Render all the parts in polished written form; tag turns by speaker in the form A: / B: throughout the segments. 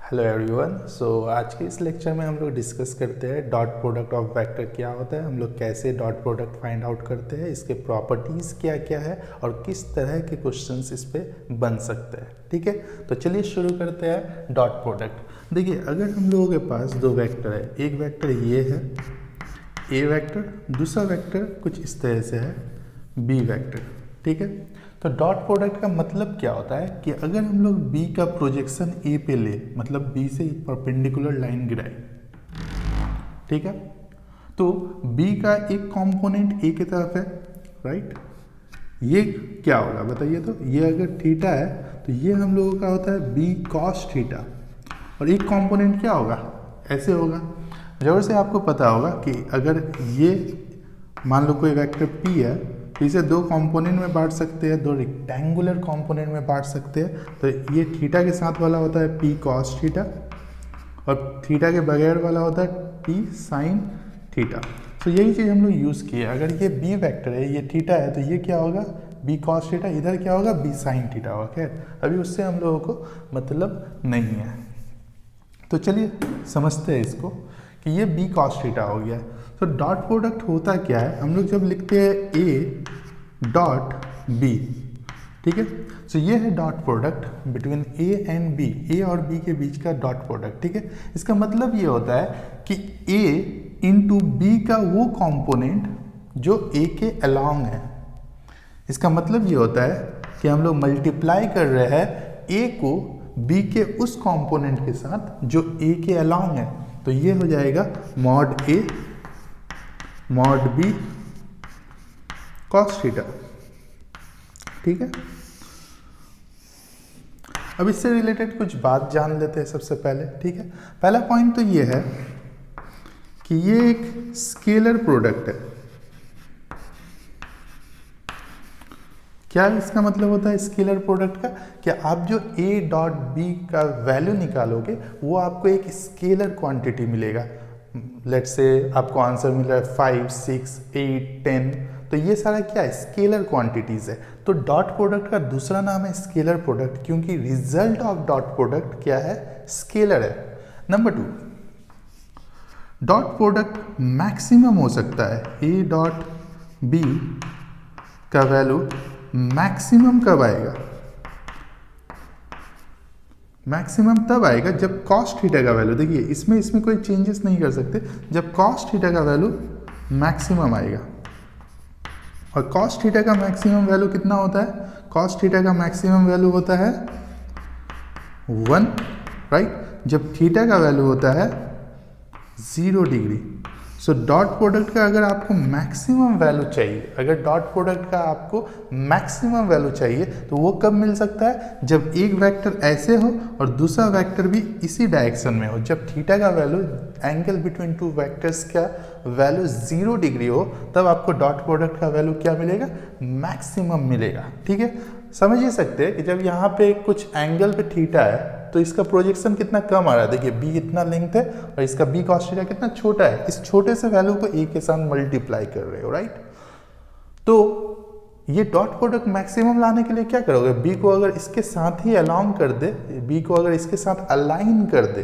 A: Hello everyone. आज के इस लेक्चर में हम लोग डिस्कस करते हैं डॉट प्रोडक्ट ऑफ वेक्टर क्या होता है, हम लोग कैसे डॉट प्रोडक्ट फाइंड आउट करते हैं, इसके प्रॉपर्टीज़ क्या क्या है और किस तरह के क्वेश्चंस इस पे बन सकते हैं। ठीक है, तो चलिए शुरू करते हैं डॉट प्रोडक्ट। देखिए, अगर हम लोगों के पास दो वेक्टर है, एक वेक्टर ये है ए वेक्टर, दूसरा वेक्टर कुछ इस तरह से है बी वेक्टर। ठीक है, तो डॉट प्रोडक्ट का मतलब क्या होता है कि अगर हम लोग बी का प्रोजेक्शन ए पे ले, मतलब बी से परपेंडिकुलर लाइन गिराए, ठीक है, तो बी का एक कंपोनेंट ए की तरफ है, राइट। ये क्या होगा बताइए, तो ये अगर थीटा है तो ये हम लोगों का होता है बी कॉस थीटा, और एक कंपोनेंट क्या होगा, ऐसे होगा। जरूर से आपको पता होगा कि अगर ये मान लो कोई वेक्टर पी है तो इसे दो कंपोनेंट में बांट सकते हैं, दो रेक्टेंगुलर कंपोनेंट में बांट सकते हैं। तो ये थीटा के साथ वाला होता है पी कॉस थीटा और थीटा के बगैर वाला होता है पी साइन थीटा। तो यही चीज़ हम लोग यूज़ किए। अगर ये बी वेक्टर है, ये थीटा है, तो ये क्या होगा बी कॉस थीटा, इधर क्या होगा बी साइन थीटा होगा। खैर अभी उससे हम लोगों को मतलब नहीं है, तो चलिए समझते हैं इसको कि ये बी कॉस थीटा हो गया। तो डॉट प्रोडक्ट होता क्या है, हम लोग जब लिखते हैं ए डॉट बी, ठीक है, तो ये है dot product between A and B, A और बी के बीच का डॉट प्रोडक्ट। ठीक है, इसका मतलब ये होता है कि ए इंटू बी का वो कंपोनेंट जो ए के अलोंग है। इसका मतलब ये होता है कि हम लोग मल्टीप्लाई कर रहे हैं ए को बी के उस कंपोनेंट के साथ जो ए के अलोंग है। तो ये हो जाएगा mod A mod B cos theta. ठीक है, अब इससे रिलेटेड कुछ बात जान लेते हैं सबसे पहले। ठीक है, पहला पॉइंट तो ये है कि ये एक स्केलर प्रोडक्ट है। क्या इसका मतलब होता है स्केलर प्रोडक्ट का, कि आप जो a डॉट बी का वैल्यू निकालोगे वो आपको एक स्केलर क्वांटिटी मिलेगा। लेट्स से आपको आंसर मिल रहा है 5, 6, 8, 10, तो ये सारा क्या है स्केलर क्वांटिटीज है। तो डॉट प्रोडक्ट का दूसरा नाम है स्केलर प्रोडक्ट, क्योंकि रिजल्ट ऑफ डॉट प्रोडक्ट क्या है स्केलर है। नंबर 2, डॉट प्रोडक्ट मैक्सिमम हो सकता है। ए डॉट बी का वैल्यू मैक्सिमम कब आएगा, मैक्सिमम तब आएगा जब कॉस थीटा का वैल्यू, देखिए इसमें कोई चेंजेस नहीं कर सकते, जब कॉस थीटा का वैल्यू मैक्सिमम आएगा। और कॉस थीटा का मैक्सिमम वैल्यू कितना होता है, कॉस थीटा का मैक्सिमम वैल्यू होता है 1, राइट, जब थीटा का वैल्यू होता है 0 डिग्री। सो डॉट प्रोडक्ट का अगर आपको मैक्सिमम वैल्यू चाहिए, अगर डॉट प्रोडक्ट का आपको मैक्सिमम वैल्यू चाहिए तो वो कब मिल सकता है, जब एक वेक्टर ऐसे हो और दूसरा वेक्टर भी इसी डायरेक्शन में हो। जब थीटा का value, angle between two vectors का वैल्यू 0 डिग्री हो, तब आपको डॉट प्रोडक्ट का वैल्यू क्या मिलेगा, मैक्सिमम मिलेगा। ठीक है, समझ ही सकते हैं कि जब यहाँ पे कुछ एंगल पे थीटा है तो इसका प्रोजेक्शन कितना कम आ रहा है। देखिए बी इतना लेंथ है और इसका बी कॉस थीटा कितना छोटा है, इस छोटे से वैल्यू को ए के साथ मल्टीप्लाई कर रहे हो, राइट। तो ये डॉट प्रोडक्ट मैक्सिमम लाने के लिए क्या करोगे, बी को अगर इसके साथ ही अलाउंग कर दे, बी को अगर इसके साथ अलाइन कर दे,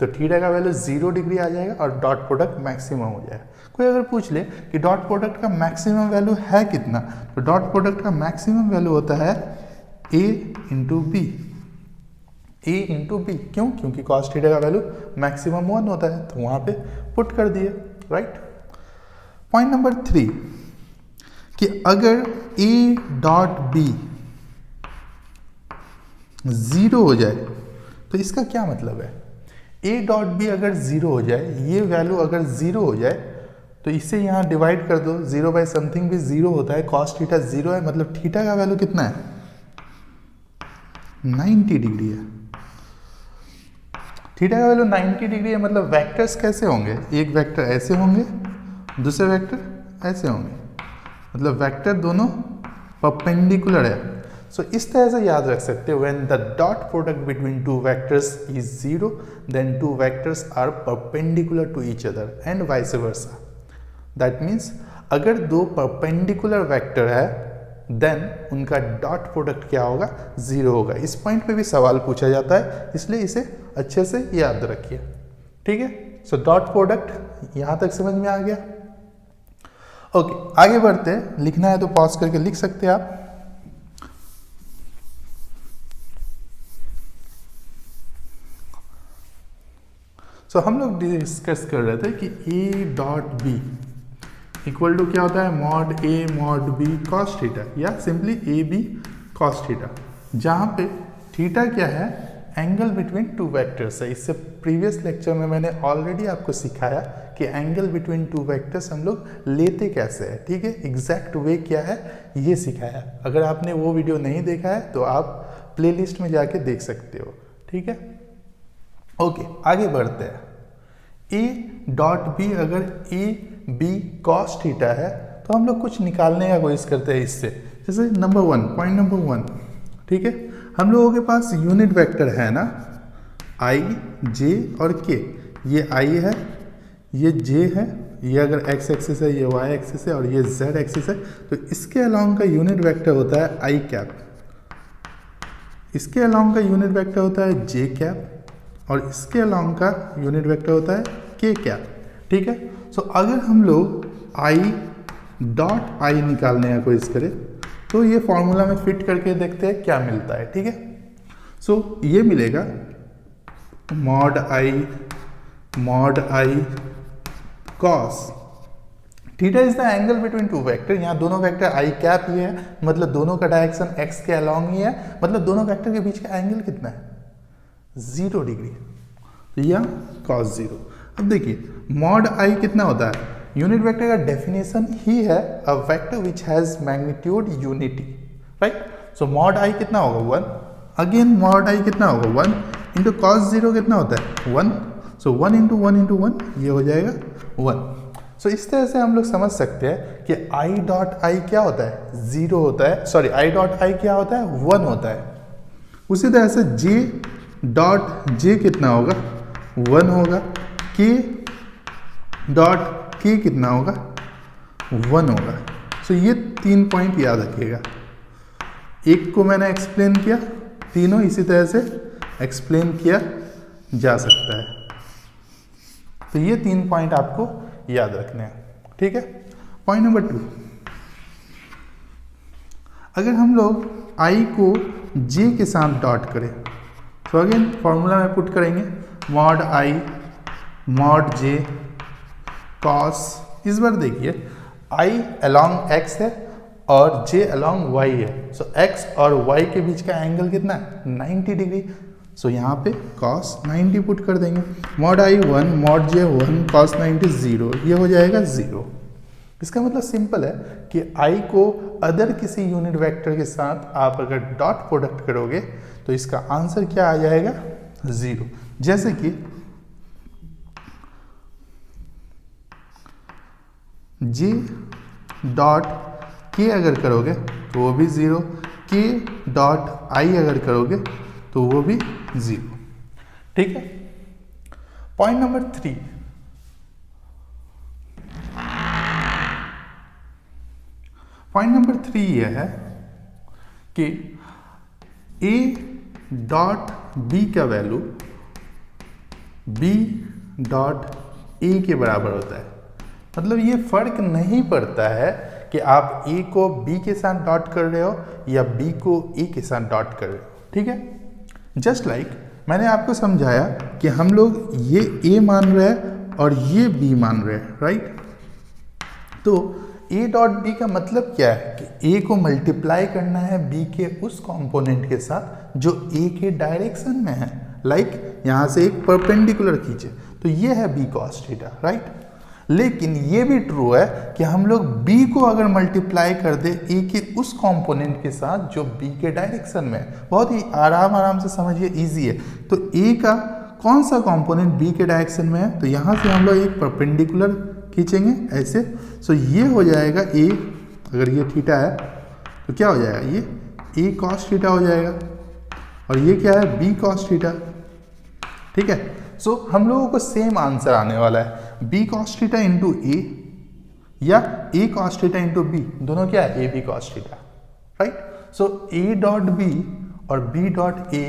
A: तो थीटा का वैल्यू 0 डिग्री आ जाएगा और डॉट प्रोडक्ट मैक्सिमम हो जाएगा। कोई अगर पूछ ले कि डॉट प्रोडक्ट का मैक्सिमम वैल्यू है कितना, तो डॉट प्रोडक्ट का मैक्सिमम वैल्यू होता है ए इंटू बी, ए इंटू बी। क्यों, क्योंकि कॉस थीटा का वैल्यू मैक्सिमम 1 होता है, तो वहां पे पुट कर दिए, राइट। पॉइंट नंबर 3, कि अगर ए डॉट बी 0 हो जाए तो इसका क्या मतलब है, ए डॉट बी अगर 0 हो जाए, ये वैल्यू अगर 0 हो जाए तो इसे यहाँ डिवाइड कर दो, 0 बाई समथिंग भी 0 होता है, कॉस थीटा 0 है, मतलब थीटा का वैल्यू कितना है 90 डिग्री है। थीटा का वैल्यू 90 डिग्री है, मतलब वेक्टर्स कैसे होंगे, एक वेक्टर ऐसे होंगे, दूसरे वेक्टर ऐसे होंगे, मतलब वेक्टर दोनों परपेंडिकुलर है। सो इस तरह से याद रख सकते हो, when the dot product between two vectors is 0 then two vectors are perpendicular to each other and vice versa. That means अगर दो परपेंडिकुलर वेक्टर है देन उनका डॉट प्रोडक्ट क्या होगा 0 होगा। इस पॉइंट पे भी सवाल पूछा जाता है, इसलिए इसे अच्छे से याद रखिए, ठीक है। सो डॉट प्रोडक्ट यहाँ तक समझ में आ गया। ओके, आगे बढ़ते हैं। लिखना है तो पॉज करके लिख सकते हैं आप। सो हम लोग डिस्कस कर रहे थे कि A dot B equal to क्या होता है, mod A mod B cos theta, या simply A B cos theta, जहाँ पे थीटा क्या है, एंगल बिटवीन टू वेक्टर्स है। इससे प्रीवियस लेक्चर में मैंने ऑलरेडी आपको सिखाया कि एंगल बिटवीन टू वेक्टर्स हम लोग लेते कैसे हैं, ठीक है। एग्जैक्ट वे क्या है ये सिखाया। अगर आपने वो वीडियो नहीं देखा है तो आप प्लेलिस्ट में जाके देख सकते हो, ठीक है। ओके, आगे बढ़ते हैं। ए डॉट बी अगर ए बी कॉस थीटा है तो हम लोग कुछ निकालने का कोशिश करते हैं इससे। जैसे नंबर 1, पॉइंट नंबर 1, ठीक है। हम लोगों के पास यूनिट वेक्टर है ना, आई जे और के। ये आई है, ये जे है, ये अगर एक्स एक्सिस है, ये वाई एक्सिस है और ये जेड एक्सिस है। तो इसके अलोंग का यूनिट वेक्टर होता है आई कैप, इसके अलोंग का यूनिट वेक्टर होता है जे कैप और इसके अलोंग का यूनिट वेक्टर होता है के कैप, ठीक है। सो अगर हम लोग आई डॉट आई निकालने का कोशिश करें तो ये फॉर्मूला में फिट करके देखते हैं क्या मिलता है, ठीक है। सो ये मिलेगा mod I cos theta is the angle between to vector. यहाँ दोनों वेक्टर आई कैप ही है, मतलब दोनों का डायरेक्शन एक्स के अलोंग ही है, मतलब दोनों वेक्टर के बीच का एंगल कितना है, 0 डिग्री या कॉस 0। अब देखिए मॉड आई कितना होता है, यूनिट वेक्टर का डेफिनेशन ही है a vector which has magnitude unity, right. So mod आई कितना होगा 1, अगेन मॉड आई कितना होगा 1 इंटू कॉस 0 कितना होता है 1। सो 1 इंटू 1 इंटू 1 ये हो जाएगा 1। सो इस तरह से हम लोग समझ सकते हैं कि आई डॉट आई क्या होता है 0 होता है, सॉरी आई डॉट आई क्या होता है 1 होता है। उसी तरह से जे डॉट जे कितना होगा 1 होगा, के डॉट के कितना होगा 1 होगा। सो ये 3 पॉइंट याद रखिएगा। एक को मैंने एक्सप्लेन किया, तीनों इसी तरह से एक्सप्लेन किया जा सकता है। तो ये 3 पॉइंट आपको याद रखने हैं, ठीक है। पॉइंट नंबर 2, अगर हम लोग आई को जे के साथ डॉट करें तो अगेन फॉर्मूला में पुट करेंगे मॉड आई मॉड जे कॉस। इस बार देखिए आई अलोंग एक्स है और जे अलोंग वाई है। सो एक्स और वाई के बीच का एंगल कितना है 90 डिग्री। सो यहाँ पे कॉस 90 पुट कर देंगे। मॉड आई 1 मॉड जे 1 कॉस 90 0, ये हो जाएगा 0। इसका मतलब सिंपल है कि आई को अदर किसी यूनिट वेक्टर के साथ आप अगर डॉट प्रोडक्ट करोगे तो इसका आंसर क्या आ जाएगा 0। जैसे कि जे डॉट के अगर करोगे तो वो भी 0, के डॉट आई अगर करोगे तो वो भी 0, ठीक है। पॉइंट नंबर 3, पॉइंट नंबर 3 यह है कि ए डॉट बी का वैल्यू बी डॉट ए के बराबर होता है। मतलब ये फर्क नहीं पड़ता है कि आप ए को बी के साथ डॉट कर रहे हो या बी को ए के साथ डॉट कर रहे हो, ठीक है। जस्ट लाइक मैंने आपको समझाया कि हम लोग ये ए मान रहे हैं और ये बी मान रहे हैं, राइट। तो ए डॉट बी का मतलब क्या है कि ए को मल्टीप्लाई करना है बी के उस कंपोनेंट के साथ जो ए के डायरेक्शन में है। लाइक यहाँ से एक परपेंडिकुलर खींचे तो ये है बी कॉस थीटा, राइट। लेकिन ये भी ट्रू है कि हम लोग b को अगर मल्टीप्लाई कर दे a के उस कंपोनेंट के साथ जो b के डायरेक्शन में है। बहुत ही आराम से समझिए, इजी है। तो a का कौन सा कंपोनेंट b के डायरेक्शन में है, तो यहाँ से हम लोग एक परपेंडिकुलर खींचेंगे ऐसे। सो ये हो जाएगा a, अगर ये थीटा है तो क्या हो जाएगा, ये a cos थीटा हो जाएगा और ये क्या है b cos थीटा, ठीक है। सो हम लोगों को सेम आंसर आने वाला है b cos theta into A या a cos theta into B, दोनों क्या है a b cos theta, right. So a dot B और b डॉट ए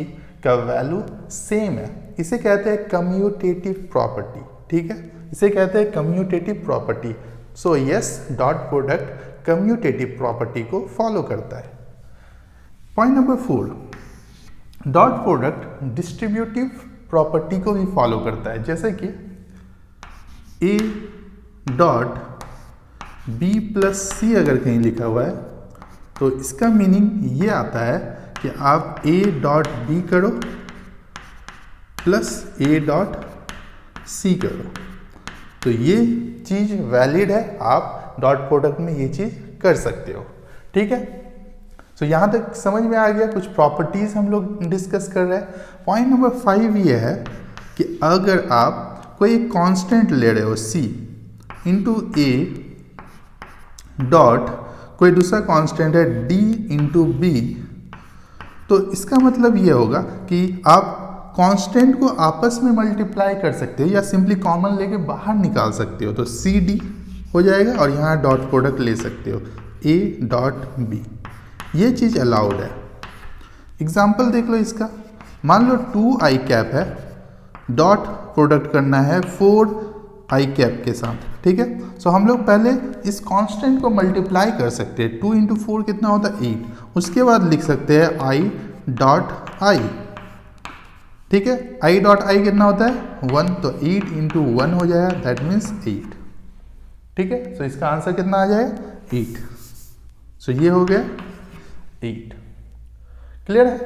A: का वैल्यू सेम है, इसे कहते हैं कम्यूटेटिव प्रॉपर्टी। ठीक है, इसे कहते हैं commutative property. So yes, dot product commutative property को फॉलो करता है। Point number 4, dot product distributive property को भी फॉलो करता है। जैसे कि ए डॉट बी प्लस सी अगर कहीं लिखा हुआ है तो इसका मीनिंग ये आता है कि आप ए डॉट बी करो प्लस ए डॉट सी करो, तो ये चीज़ वैलिड है, आप डॉट प्रोडक्ट में ये चीज़ कर सकते हो। ठीक है, तो यहाँ तक समझ में आ गया, कुछ प्रॉपर्टीज़ हम लोग डिस्कस कर रहे हैं। पॉइंट नंबर 5 ये है कि अगर आप कोई कांस्टेंट ले रहे हो c इंटू ए डॉट कोई दूसरा कांस्टेंट है d इंटू बी, तो इसका मतलब ये होगा कि आप कांस्टेंट को आपस में मल्टीप्लाई कर सकते हो या सिंपली कॉमन लेके बाहर निकाल सकते हो, तो सी डी हो जाएगा और यहाँ डॉट प्रोडक्ट ले सकते हो a डॉट बी, ये चीज़ अलाउड है। एग्जाम्पल देख लो इसका, मान लो 2 आई कैप है, डॉट प्रोडक्ट करना है 4 आई कैप के साथ। ठीक है, सो हम लोग पहले इस कांस्टेंट को मल्टीप्लाई कर सकते हैं, 2 इंटू 4 कितना होता है 8, उसके बाद लिख सकते हैं आई डॉट आई। ठीक है, आई डॉट आई कितना होता है 1, तो 8 इंटू 1 हो जाएगा, दैट मीन्स 8। ठीक है, सो इसका आंसर कितना आ जाएगा 8। सो ये हो गया 8। क्लियर है?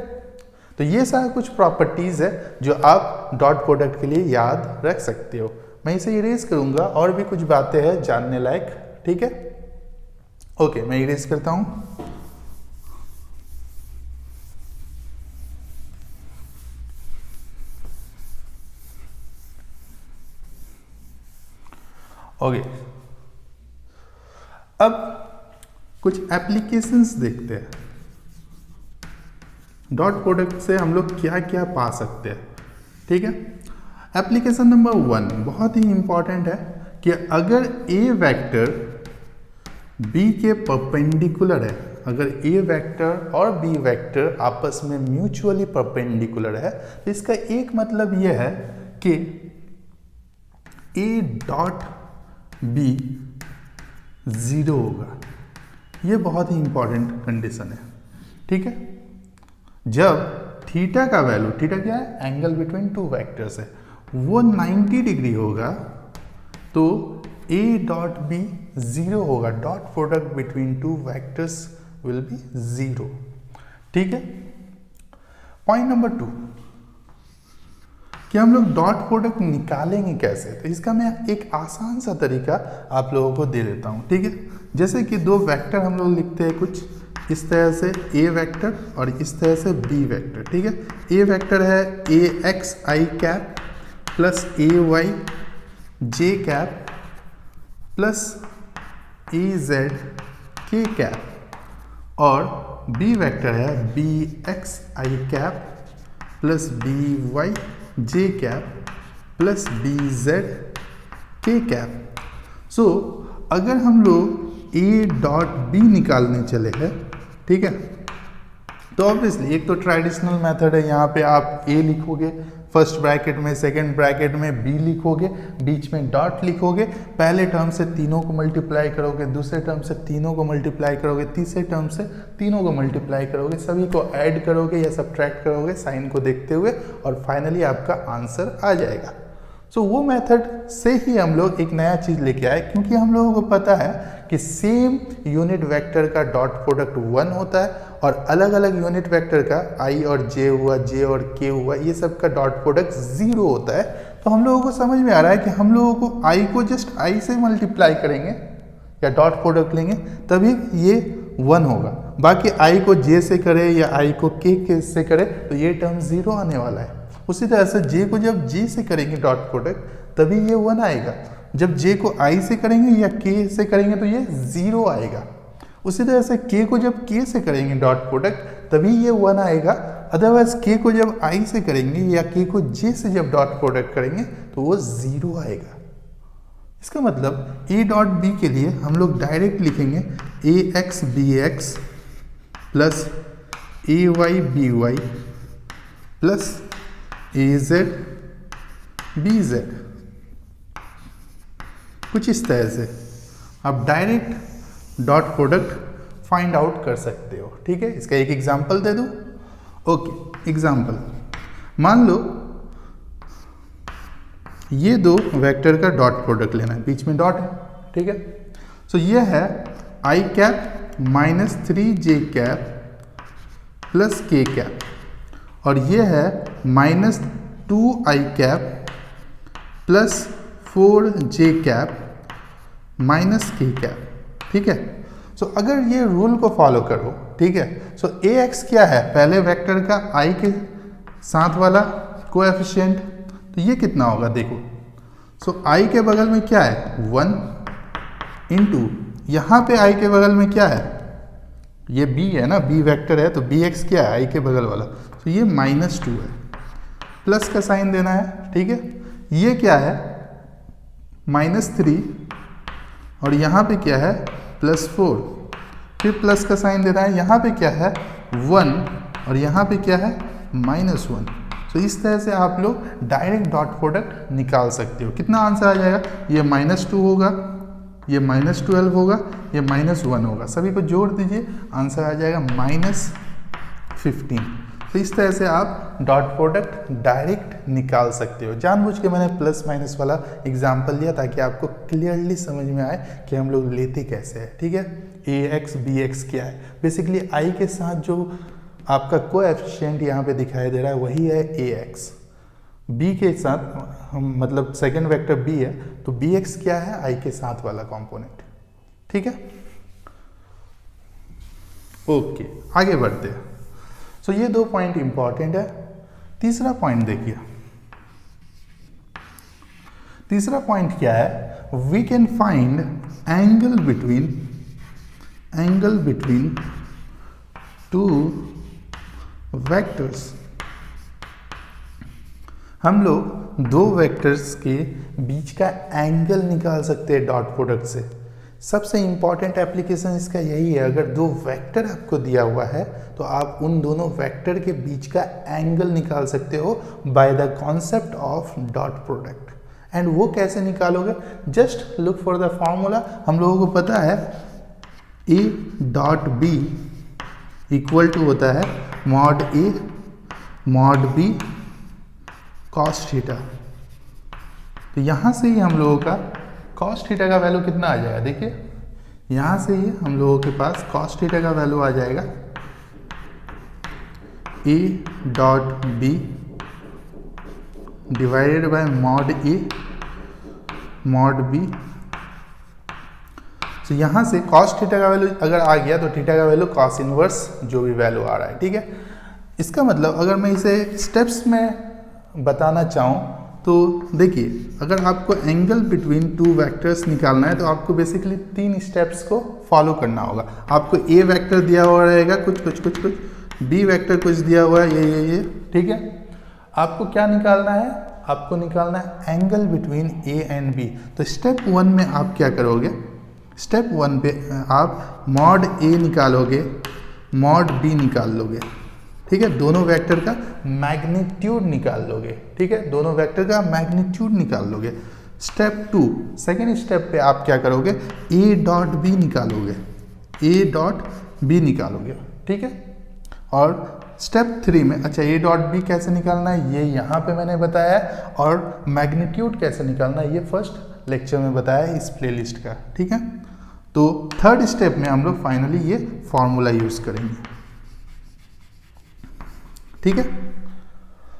A: तो ये सारा कुछ प्रॉपर्टीज है जो आप डॉट प्रोडक्ट के लिए याद रख सकते हो। मैं इसे इरेज करूंगा, और भी कुछ बातें हैं जानने लायक। ठीक है, ओके, मैं इरेज करता हूं। ओके, अब कुछ एप्लीकेशंस देखते हैं। डॉट प्रोडक्ट से हम लोग क्या क्या पा सकते हैं। ठीक है, एप्लीकेशन नंबर 1 बहुत ही इंपॉर्टेंट है कि अगर ए वेक्टर बी के परपेंडिकुलर है, अगर ए वेक्टर और बी वेक्टर आपस में म्यूचुअली परपेंडिकुलर है, तो इसका एक मतलब यह है कि ए डॉट बी 0 होगा। ये बहुत ही इंपॉर्टेंट कंडीशन है। ठीक है, जब थीटा का वैल्यू, थीटा क्या है, एंगल बिटवीन 2 वेक्टर्स है, वो 90 डिग्री होगा तो a डॉट बी 0 होगा, dot product between 2 vectors will be 0। ठीक है, पॉइंट नंबर 2 कि हम लोग डॉट प्रोडक्ट निकालेंगे कैसे, तो इसका मैं एक आसान सा तरीका आप लोगों को दे देता हूँ। ठीक है, जैसे कि 2 वेक्टर हम लोग लिखते हैं कुछ इस तरह से, ए वेक्टर और इस तरह से बी वेक्टर। ठीक है, ए वेक्टर है ए एक्स आई कैप प्लस ए वाई जे कैप प्लस ए जेड के कैप, और बी वेक्टर है बी एक्स आई कैप प्लस बी वाई जे कैप प्लस बी जेड के कैप। सो अगर हम लोग ए डॉट बी निकालने चले हैं, ठीक है, तो ऑब्वियसली एक तो ट्रेडिशनल मेथड है, यहाँ पे आप ए लिखोगे फर्स्ट ब्रैकेट में, सेकंड ब्रैकेट में बी लिखोगे, बीच में डॉट लिखोगे, पहले टर्म से तीनों को मल्टीप्लाई करोगे, दूसरे टर्म से तीनों को मल्टीप्लाई करोगे, तीसरे टर्म से तीनों को मल्टीप्लाई करोगे, सभी को ऐड करोगे या सब्ट्रैक्ट करोगे साइन को देखते हुए, और फाइनली आपका आंसर आ जाएगा। सो वो मेथड से ही हम लोग एक नया चीज़ लेके आए, क्योंकि हम लोगों को पता है कि सेम यूनिट वेक्टर का डॉट प्रोडक्ट 1 होता है और अलग अलग यूनिट वेक्टर का आई और जे हुआ, जे और के हुआ, ये सब का डॉट प्रोडक्ट 0 होता है। तो हम लोगों को समझ में आ रहा है कि हम लोगों को आई को जस्ट आई से मल्टीप्लाई करेंगे या डॉट प्रोडक्ट लेंगे तभी ये 1 होगा, बाकी आई को जे से करे या आई को के से करे तो ये टर्म 0 आने वाला है। उसी तरह से जे को जब जे से करेंगे डॉट प्रोडक्ट तभी ये 1 आएगा, जब जे को आई से करेंगे या के से करेंगे तो ये 0 आएगा। उसी तरह से के को जब के से करेंगे डॉट प्रोडक्ट तभी ये 1 आएगा, अदरवाइज के को जब आई से करेंगे या के को जे से जब डॉट प्रोडक्ट करेंगे तो वो 0 आएगा। इसका मतलब ए डॉट बी के लिए हम लोग डायरेक्ट लिखेंगे ए एक्स बी एक्स प्लस ए वाई बी वाई प्लस ए जेड बी जेड, कुछ इस तरह से आप direct dot product find out कर सकते हो। ठीक है, इसका एक एग्जांपल दे दूं। ओके, एग्जांपल मान लो ये दो वेक्टर का डॉट प्रोडक्ट लेना है, बीच में डॉट है। ठीक है, सो ये है I cap minus 3j cap plus k cap, और ये है minus 2i cap plus 4j cap minus k cap. ठीक है, सो अगर ये रूल को फॉलो करो, ठीक है, सो ax क्या है, पहले वेक्टर का i के साथ वाला कोएफिशिएंट, तो ये कितना होगा देखो। सो i के बगल में क्या है 1 इंटू यहाँ पे i के बगल में क्या है, ये b है ना, b वेक्टर है, तो bx क्या है i के बगल वाला, तो ये -2 है, प्लस का साइन देना है। ठीक है, ये क्या है -3 और यहाँ पे क्या है +4, फिर प्लस का साइन देना है, यहाँ पे क्या है 1 और यहाँ पे क्या है -1। तो इस तरह से आप लोग डायरेक्ट डॉट प्रोडक्ट निकाल सकते हो। कितना आंसर आ जाएगा, ये -2 होगा, ये -12 होगा, ये -1 होगा, सभी को जोड़ दीजिए, आंसर आ जाएगा -15। तो इस तरह से आप डॉट प्रोडक्ट डायरेक्ट निकाल सकते हो। जानबूझ के मैंने प्लस माइनस वाला एग्जांपल लिया ताकि आपको क्लियरली समझ में आए कि हम लोग लेते कैसे हैं। ठीक है, ax bx क्या है, बेसिकली i के साथ जो आपका कोएफिशिएंट यहाँ पे दिखाई दे रहा है वही है ax, b के साथ मतलब सेकंड वेक्टर b है, तो bx क्या है i के साथ वाला कंपोनेंट। ठीक है, ओके, आगे बढ़ते हैं। सो ये दो पॉइंट इंपॉर्टेंट है। तीसरा पॉइंट देखिए, तीसरा पॉइंट क्या है, we can find angle between two vectors. हम लोग दो वेक्टर्स के बीच का एंगल निकाल सकते हैं डॉट प्रोडक्ट से। सबसे इंपॉर्टेंट एप्लीकेशन इसका यही है, अगर दो वेक्टर आपको दिया हुआ है तो आप उन दोनों वेक्टर के बीच का एंगल निकाल सकते हो by the concept of dot product. And वो कैसे निकालोगे, just look for the formula. हम लोगों को पता है a dot b equal to होता है mod a mod b cos theta. तो यहाँ से ही हम लोगों का कॉस थीटा का वैल्यू कितना आ जाएगा, देखिए यहाँ से ही हम लोगों के पास कॉस थीटा का वैल्यू आ जाएगा a dot b divided by mod a mod b। तो यहाँ से कॉस थीटा का वैल्यू अगर आ गया तो थीटा का वैल्यू कॉस इनवर्स जो भी वैल्यू आ रहा है। ठीक है, इसका मतलब अगर मैं इसे स्टेप्स में बताना चाहूँ तो देखिए, अगर आपको एंगल बिटवीन टू वेक्टर्स निकालना है तो आपको बेसिकली 3 स्टेप्स को फॉलो करना होगा। आपको ए वेक्टर दिया हुआ रहेगा कुछ, बी वेक्टर कुछ दिया हुआ है ये। ठीक है, आपको क्या निकालना है, आपको निकालना है angle between A and B. तो स्टेप 1 में आप क्या करोगे, स्टेप 1 पे आप मॉड ए निकालोगे, मॉड बी निकाल लोगे। ठीक है, दोनों वेक्टर का मैग्नीट्यूड निकाल लोगे। ठीक है, दोनों वेक्टर का मैग्नीट्यूड निकाल लोगे। स्टेप 2 सेकेंड स्टेप पे आप क्या करोगे, ए डॉट बी निकालोगे, ए डॉट बी निकालोगे। ठीक है, और स्टेप 3 में अच्छा ए डॉट बी कैसे निकालना है ये यहाँ पे मैंने बताया है, और मैग्नीट्यूड कैसे निकालना है ये फर्स्ट लेक्चर में बताया है इस प्लेलिस्ट का। ठीक है, तो थर्ड स्टेप में हम लोग फाइनली ये फॉर्मूला यूज करेंगे। ठीक है,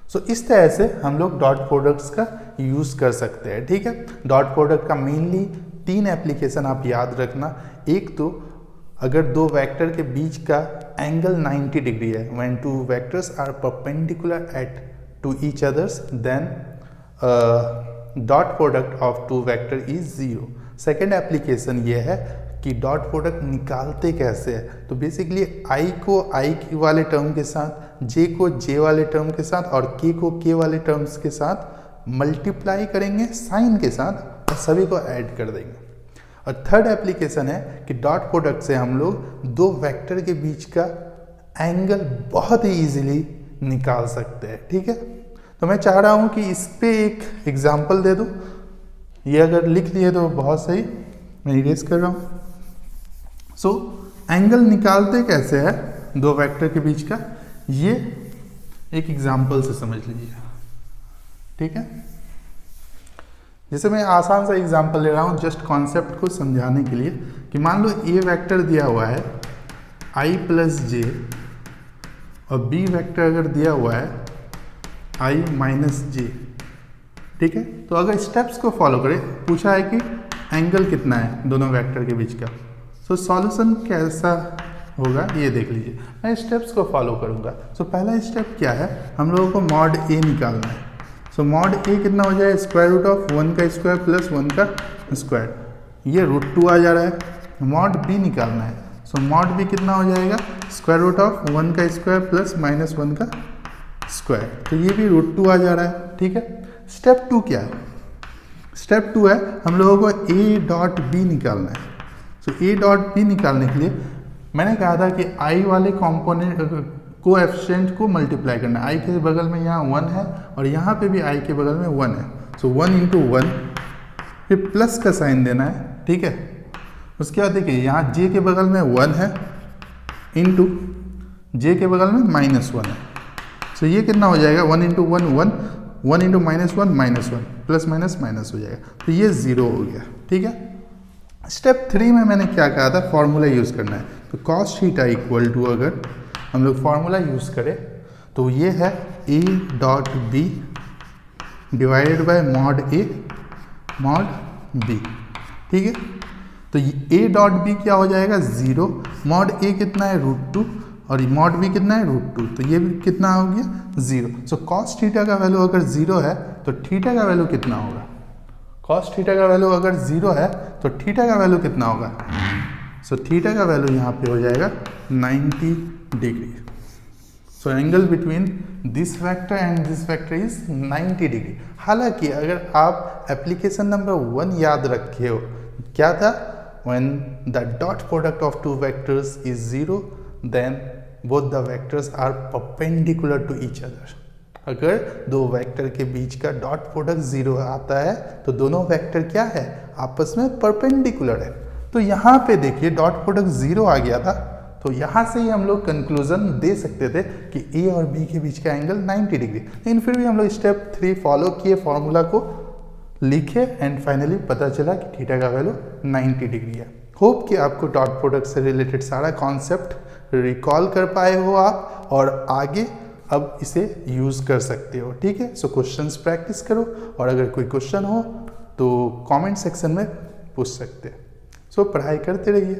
A: सो इस तरह से हम लोग डॉट प्रोडक्ट्स का यूज कर सकते हैं। ठीक है, डॉट प्रोडक्ट का मेनली 3 एप्लीकेशन आप याद रखना। एक तो अगर दो वेक्टर के बीच का एंगल 90 डिग्री है, when two vectors are perpendicular at to each others, then dot product of two vector is 0। Second application ये है कि डॉट प्रोडक्ट निकालते कैसे है। तो बेसिकली i को i वाले टर्म के साथ, j को j वाले टर्म के साथ और k को k वाले टर्म्स के साथ मल्टीप्लाई करेंगे साइन के साथ और सभी को ऐड कर देंगे। और थर्ड एप्लीकेशन है कि डॉट प्रोडक्ट से हम लोग दो वेक्टर के बीच का एंगल बहुत ही ईजिली निकाल सकते हैं। ठीक है, तो मैं चाह रहा हूँ कि इस पे एक एग्जाम्पल दे दूँ। ये अगर लिख लिए तो बहुत सही, मैं इरेज कर रहा हूँ। सो एंगल निकालते कैसे है दो वेक्टर के बीच का, ये एक एग्जाम्पल से समझ लीजिए। ठीक है, जैसे मैं आसान सा एग्जाम्पल ले रहा हूँ जस्ट कॉन्सेप्ट को समझाने के लिए, कि मान लो ए वेक्टर दिया हुआ है i प्लस जे और बी वेक्टर अगर दिया हुआ है i माइनस जे। ठीक है, तो अगर स्टेप्स को फॉलो करें, पूछा है कि एंगल कितना है दोनों वेक्टर के बीच का, सो सॉल्यूशन कैसा होगा ये देख लीजिए। मैं स्टेप्स को फॉलो करूंगा। सो पहला स्टेप क्या है, हम लोगों को मॉड ए निकालना है। सो मॉड ए कितना हो जाए, स्क्वायर रूट ऑफ 1 का स्क्वायर प्लस 1 का स्क्वायर, ये √2 आ जा रहा है। मॉड बी निकालना है। सो मॉड बी कितना हो जाएगा, स्क्वायर रूट ऑफ 1 का स्क्वायर प्लस माइनस 1 का स्क्वायर, तो ये भी √2 आ जा रहा है। ठीक है, स्टेप 2 क्या है, स्टेप 2 है हम लोगों को ए डॉट बी निकालना है। सो ए डॉट बी निकालने के लिए मैंने कहा था कि आई वाले कॉम्पोनेंट कोएफिशिएंट को मल्टीप्लाई करना है। आई के बगल में यहाँ 1 है और यहाँ पे भी आई के बगल में 1 है। सो 1 इंटू 1, फिर प्लस का साइन देना है। ठीक है, उसके बाद देखिए यहाँ जे के बगल में 1 है इंटू जे के बगल में -1 है। सो ये कितना हो जाएगा, 1 into 1 1, 1 into -1 -1, plus minus minus हो जाएगा, तो ये 0 हो गया। ठीक है, स्टेप 3 में मैंने क्या कहा था, फॉर्मूला यूज़ करना है। तो cos थीटा इक्वल टू, अगर हम लोग फॉर्मूला यूज़ करें तो ये है A dot B divided by mod A mod B. ठीक है, तो ए डॉट बी क्या हो जाएगा, 0, मॉड ए कितना है √2 और मॉड बी कितना है √2, तो ये भी कितना हो गया 0। सो cos थीटा का वैल्यू अगर 0 है तो थीटा का वैल्यू कितना होगा, cos थीटा का वैल्यू अगर 0 है तो थीटा का वैल्यू कितना होगा। सो थीटा का वैल्यू यहाँ पे हो जाएगा 90 degree. So angle between this vector and this vector is 90 degree. हालांकि अगर आप एप्लीकेशन नंबर 1 याद रखे हो, क्या था, when the dot product of two vectors is 0 then both the vectors are perpendicular to each other. अगर दो वेक्टर के बीच का डॉट प्रोडक्ट 0 आता है तो दोनों वेक्टर क्या है, आपस में परपेंडिकुलर है। तो यहाँ पे देखिए डॉट प्रोडक्ट 0 आ गया था, तो यहाँ से ही हम लोग कंक्लूजन दे सकते थे कि ए और बी के बीच का एंगल 90 डिग्री। लेकिन फिर भी हम लोग स्टेप 3 फॉलो किए, फॉर्मूला को लिखे एंड फाइनली पता चला कि थीटा का वैल्यू 90 डिग्री है। होप कि आपको डॉट प्रोडक्ट से रिलेटेड सारा कॉन्सेप्ट रिकॉल कर पाए हो आप, और आगे अब इसे यूज़ कर सकते हो। ठीक है, सो क्वेश्चंस प्रैक्टिस करो, और अगर कोई क्वेश्चन हो तो कमेंट सेक्शन में पूछ सकते हैं। सो पढ़ाई करते रहिए।